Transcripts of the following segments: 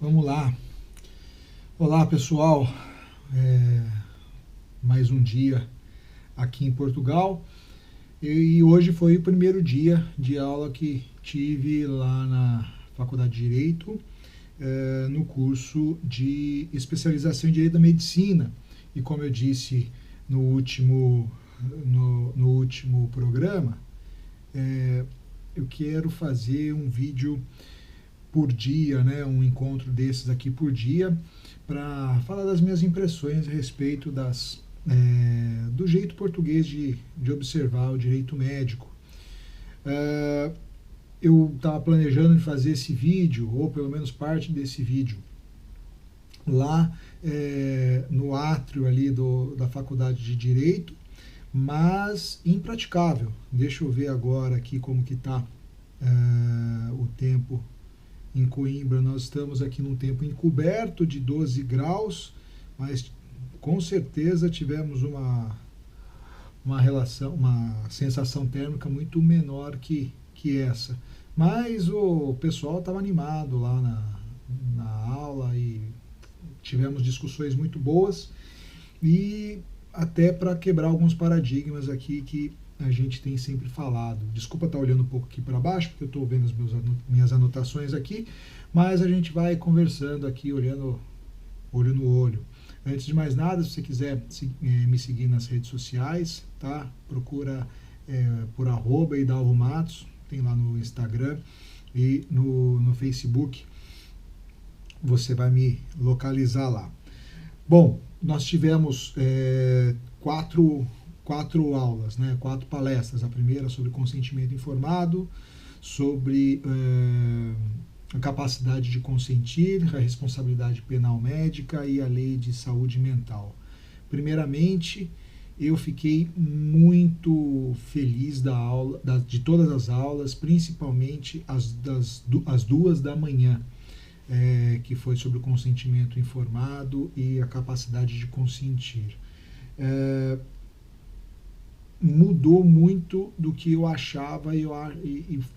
Vamos lá. Olá, pessoal. Mais um dia aqui em Portugal. E hoje foi o primeiro dia de aula que tive lá na Faculdade de Direito, no curso de especialização em Direito da Medicina. E como eu disse no último programa, eu quero fazer um vídeo por dia, né, um encontro desses aqui por dia, para falar das minhas impressões a respeito do jeito português de observar o direito médico. Eu estava planejando de fazer esse vídeo, ou pelo menos parte desse vídeo, lá no átrio ali da Faculdade de Direito, mas impraticável. Deixa eu ver agora aqui como que está o tempo em Coimbra. Nós estamos aqui num tempo encoberto de 12 graus, mas com certeza tivemos uma sensação térmica muito menor que essa. Mas o pessoal estava animado lá na aula e tivemos discussões muito boas e até para quebrar alguns paradigmas aqui que a gente tem sempre falado. Desculpa estar olhando um pouco aqui para baixo, porque eu estou vendo as minhas anotações aqui, mas a gente vai conversando aqui, olhando olho no olho. Antes de mais nada, se você quiser me seguir nas redes sociais, tá? Procura por @idalvomatos, tem lá no Instagram e no Facebook, você vai me localizar lá. Bom, nós tivemos quatro aulas, né, 4 palestras. A primeira sobre consentimento informado, sobre a capacidade de consentir, a responsabilidade penal médica e a lei de saúde mental. Primeiramente, eu fiquei muito feliz de todas as aulas, principalmente as 2 da manhã, que foi sobre o consentimento informado e a capacidade de consentir. Mudou muito do que eu achava e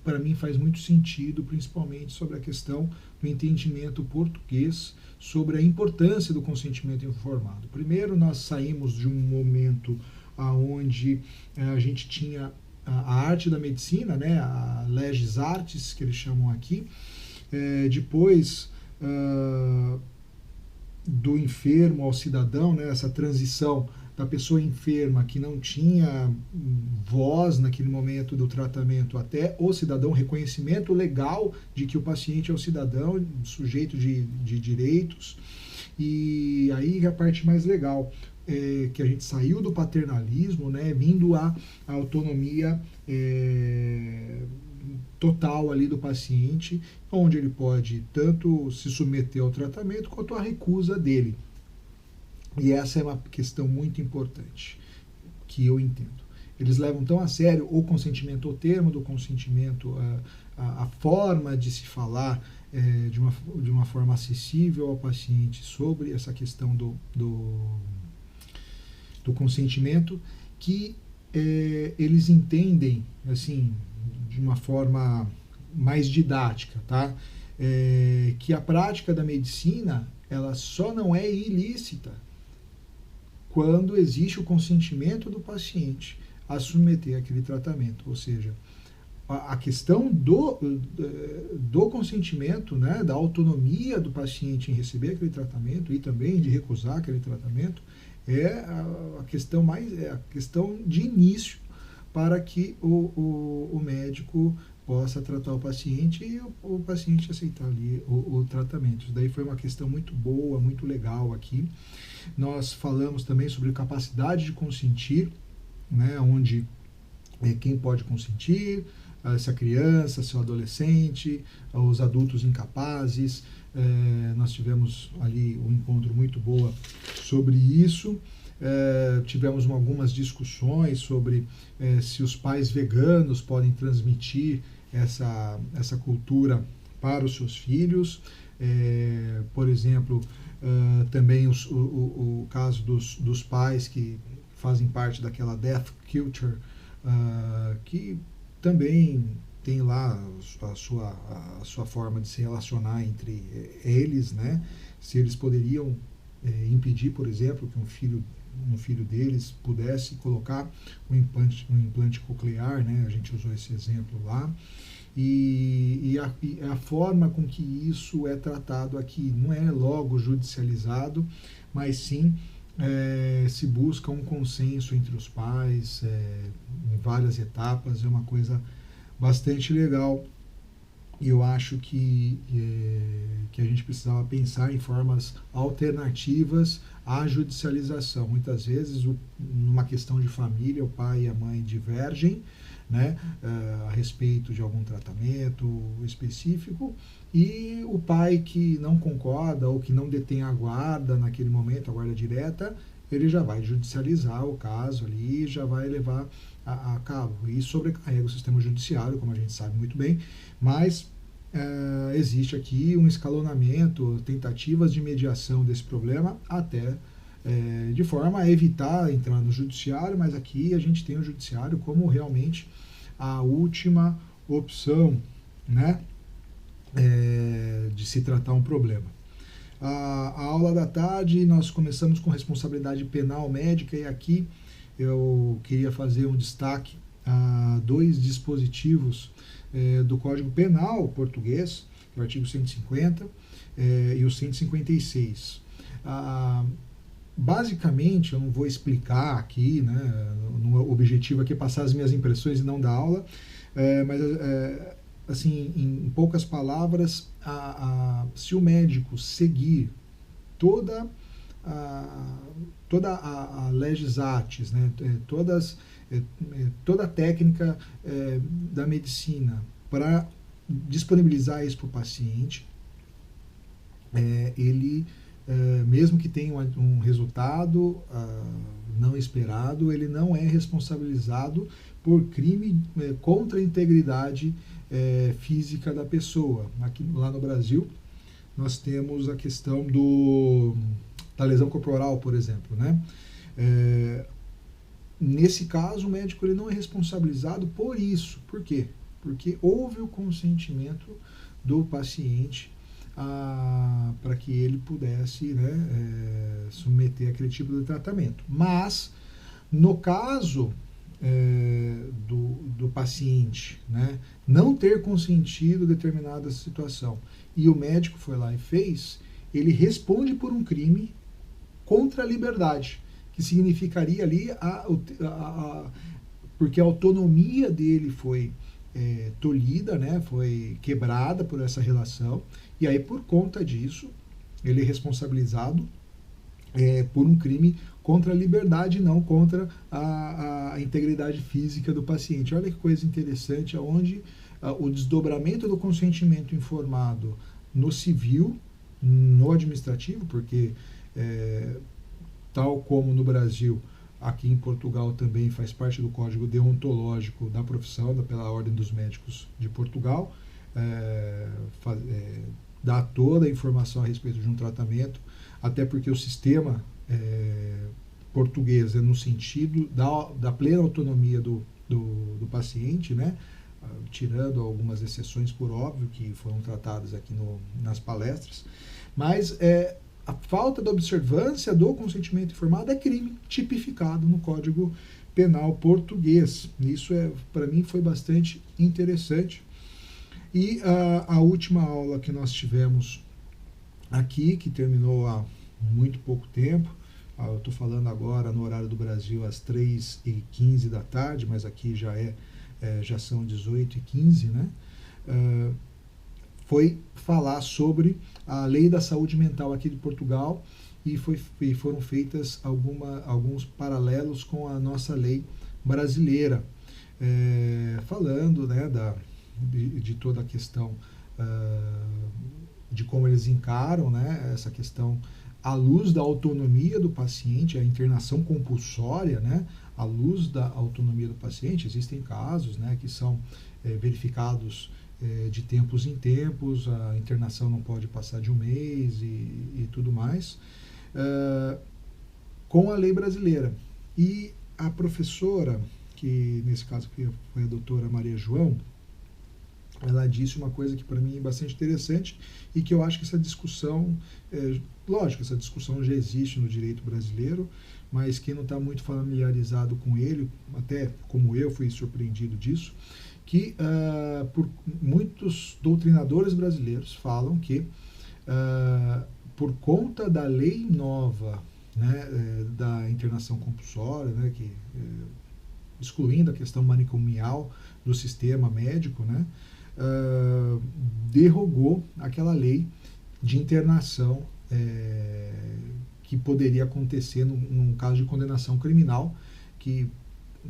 para mim faz muito sentido, principalmente sobre a questão do entendimento português sobre a importância do consentimento informado. Primeiro, nós saímos de um momento onde a gente tinha a arte da medicina, né, a legis artis, que eles chamam aqui, depois do enfermo ao cidadão, né, essa transição da pessoa enferma que não tinha voz naquele momento do tratamento até o cidadão, reconhecimento legal de que o paciente é o cidadão, sujeito de direitos. E aí a parte mais legal, que a gente saiu do paternalismo, né, vindo à autonomia total ali do paciente, onde ele pode tanto se submeter ao tratamento quanto à recusa dele. E essa é uma questão muito importante, que eu entendo. Eles levam tão a sério o consentimento, o termo do consentimento, a forma de se falar de uma forma acessível ao paciente sobre essa questão do consentimento, que eles entendem assim de uma forma mais didática, tá? Que a prática da medicina ela só não é ilícita quando existe o consentimento do paciente a submeter aquele tratamento. Ou seja, a questão do consentimento, né, da autonomia do paciente em receber aquele tratamento e também de recusar aquele tratamento é a questão de início para que o médico possa tratar o paciente e o paciente aceitar ali o tratamento. Isso daí foi uma questão muito boa, muito legal aqui. Nós falamos também sobre capacidade de consentir, né, onde quem pode consentir, se a criança, se o adolescente, os adultos incapazes. Nós tivemos ali um encontro muito boa sobre isso. Tivemos algumas discussões sobre se os pais veganos podem transmitir essa cultura para os seus filhos. Por exemplo, também o caso dos pais que fazem parte daquela death culture, que também tem lá a sua forma de se relacionar entre eles, né? Se eles poderiam impedir, por exemplo, que um filho deles pudesse colocar um implante coclear, né? A gente usou esse exemplo lá. E a forma com que isso é tratado aqui não é logo judicializado, mas sim se busca um consenso entre os pais em várias etapas. É uma coisa bastante legal. E eu acho que a gente precisava pensar em formas alternativas à judicialização. Muitas vezes, numa questão de família, o pai e a mãe divergem, né, a respeito de algum tratamento específico, e o pai que não concorda ou que não detém a guarda naquele momento, a guarda direta, ele já vai judicializar o caso ali, já vai levar a cabo. E sobrecarrega o sistema judiciário, como a gente sabe muito bem, mas existe aqui um escalonamento, tentativas de mediação desse problema até de forma a evitar entrar no judiciário, mas aqui a gente tem o judiciário como realmente a última opção, né, de se tratar um problema. A aula da tarde nós começamos com responsabilidade penal médica, e aqui eu queria fazer um destaque a dois dispositivos do Código Penal português, o artigo 150 e o 156. Basicamente, eu não vou explicar aqui, né, o objetivo aqui é passar as minhas impressões e não dar aula, mas assim, em poucas palavras, se o médico seguir toda a legis artis, né, toda a técnica da medicina para disponibilizar isso para o paciente, ele, mesmo que tenha um resultado não esperado, ele não é responsabilizado por crime contra a integridade física da pessoa. Lá no Brasil, nós temos a questão da lesão corporal, por exemplo, né? Nesse caso, o médico ele não é responsabilizado por isso. Por quê? Porque houve o consentimento do paciente para que ele pudesse, né, submeter aquele tipo de tratamento. Mas, no caso do paciente, né, não ter consentido determinada situação e o médico foi lá e fez, ele responde por um crime contra a liberdade, que significaria ali porque a autonomia dele foi tolhida, né, foi quebrada por essa relação, e aí por conta disso ele é responsabilizado por um crime contra a liberdade, não contra a integridade física do paciente. Olha que coisa interessante, onde o desdobramento do consentimento informado no civil, no administrativo, porque tal como no Brasil, aqui em Portugal também faz parte do código deontológico da profissão, pela Ordem dos Médicos de Portugal, dá toda a informação a respeito de um tratamento, até porque o sistema português é no sentido da plena autonomia do paciente, né? Tirando algumas exceções, por óbvio, que foram tratadas aqui nas palestras, mas a falta da observância do consentimento informado é crime tipificado no Código Penal português. Isso, para mim, foi bastante interessante. E a última aula que nós tivemos aqui, que terminou há muito pouco tempo, eu estou falando agora no horário do Brasil às 3h15 da tarde, mas aqui já são 18h15, né? Foi falar sobre a Lei da Saúde Mental aqui de Portugal, e foram feitas alguns paralelos com a nossa lei brasileira, falando, né, de toda a questão de como eles encaram, né, essa questão à luz da autonomia do paciente, a internação compulsória, né, à luz da autonomia do paciente. Existem casos, né, que são verificados de tempos em tempos, a internação não pode passar de um mês e tudo mais, com a lei brasileira. E a professora, que nesse caso foi a doutora Maria João, ela disse uma coisa que para mim é bastante interessante e que eu acho que essa discussão, lógico, essa discussão já existe no direito brasileiro, mas quem não está muito familiarizado com ele, até como eu fui surpreendido disso, que por muitos doutrinadores brasileiros falam que por conta da lei nova, né, da internação compulsória, né, que excluindo a questão manicomial do sistema médico, né, derrogou aquela lei de internação que poderia acontecer num caso de condenação criminal, que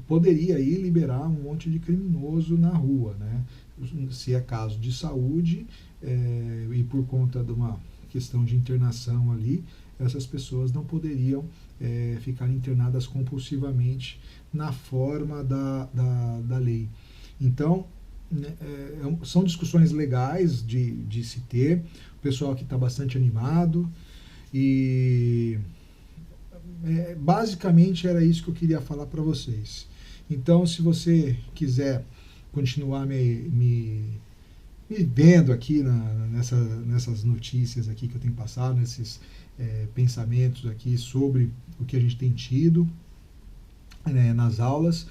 poderia aí liberar um monte de criminoso na rua, né? Se é caso de saúde e por conta de uma questão de internação ali, essas pessoas não poderiam ficar internadas compulsivamente na forma da lei. Então, são discussões legais de se ter, o pessoal aqui está bastante animado e basicamente era isso que eu queria falar para vocês. Então, se você continuar me vendo aqui nessas notícias aqui que eu tenho passado, nesses pensamentos aqui sobre o que a gente tem tido nas aulas,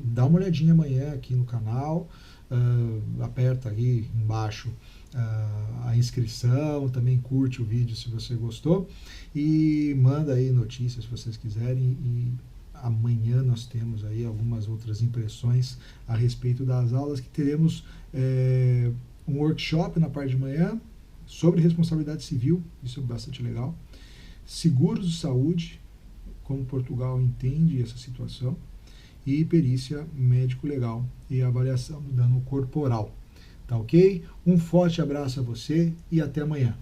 dá uma olhadinha amanhã aqui no canal, aperta aí embaixo a inscrição, também curte o vídeo se você gostou e manda aí notícias se vocês quiserem, e amanhã nós temos aí algumas outras impressões a respeito das aulas, que teremos um workshop na parte de manhã sobre responsabilidade civil, isso é bastante legal, seguros de saúde, como Portugal entende essa situação, e perícia médico-legal e avaliação do dano corporal. Tá ok? Um forte abraço a você e até amanhã.